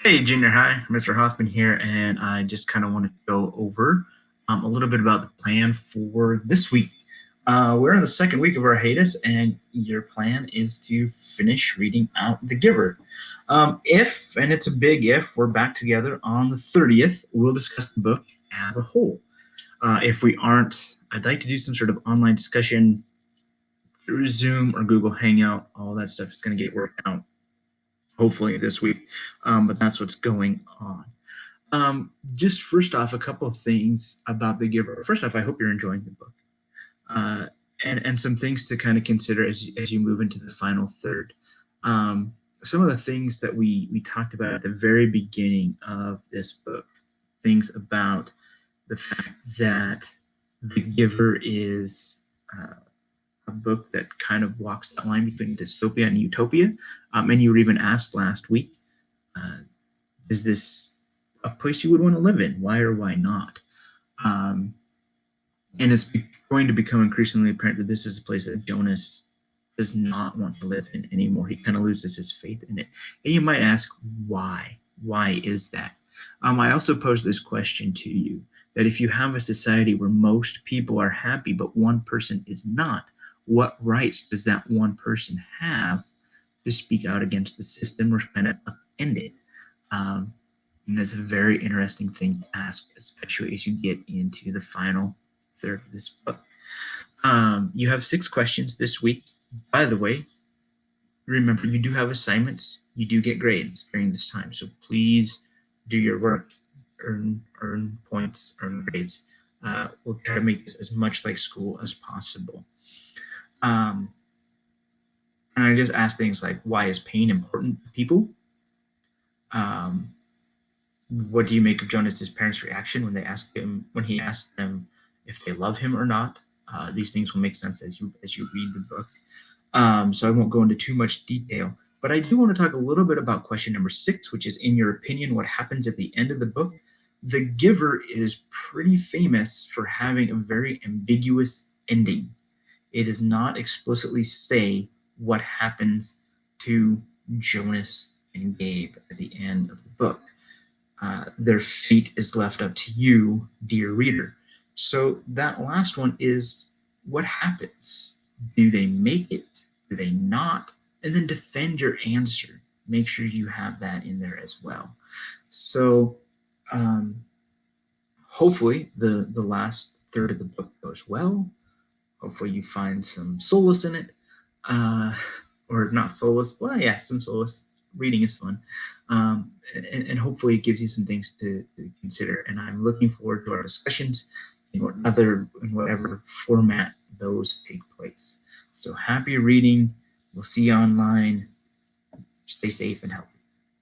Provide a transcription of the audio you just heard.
Hey, junior high, Mr. Hoffman here, and I just kind of want to go over a little bit about the plan for this week. We're in the second week of our hiatus, and your plan is to finish reading out The Giver. If, and it's a big if, we're back together on the 30th, we'll discuss the book as a whole. If we aren't, I'd like to do some sort of online discussion through Zoom or Google Hangout. All that stuff is going to get worked out hopefully this week, but that's what's going on. Just first off, a couple of things about The Giver. First off, I hope you're enjoying the book, uh, and some things to kind of consider as you move into the final third. Some of the things that we talked about at the very beginning of this book, things about the fact that The Giver is a book that kind of walks that line between dystopia and utopia. And you were even asked last week, uh, is this a place you would want to live in? Why or why not? Um, and it's going to become increasingly apparent that this is a place that Jonas does not want to live in anymore. He kind of loses his faith in it. And you might ask, why? Why is that? I also pose this question to you, that if you have a society where most people are happy but one person is not, what rights does that one person have to speak out against the system or kind of upend it? And that's a very interesting thing to ask, especially as you get into the final third of this book. You have 6 questions this week. By the way, remember, you do have assignments. You do get grades during this time. So please do your work, earn points, earn grades. We'll try to make this as much like school as possible. And I just ask things like, why is pain important to people? What do you make of Jonas's parents' reaction when he asked them if they love him or not? These things will make sense as you read the book. So I won't go into too much detail, but I do want to talk a little bit about question number 6, which is, in your opinion, what happens at the end of the book? The Giver is pretty famous for having a very ambiguous ending. It does not explicitly say what happens to Jonas and Gabe at the end of the book. Their fate is left up to you, dear reader. So that last one is, what happens? Do they make it? Do they not? And then defend your answer. Make sure you have that in there as well. So hopefully the last third of the book goes well. Hopefully you find some solace in it. Or not solace. Well, yeah, some solace. Reading is fun. And hopefully it gives you some things to consider. And I'm looking forward to our discussions in whatever format those take place. So happy reading. We'll see you online. Stay safe and healthy.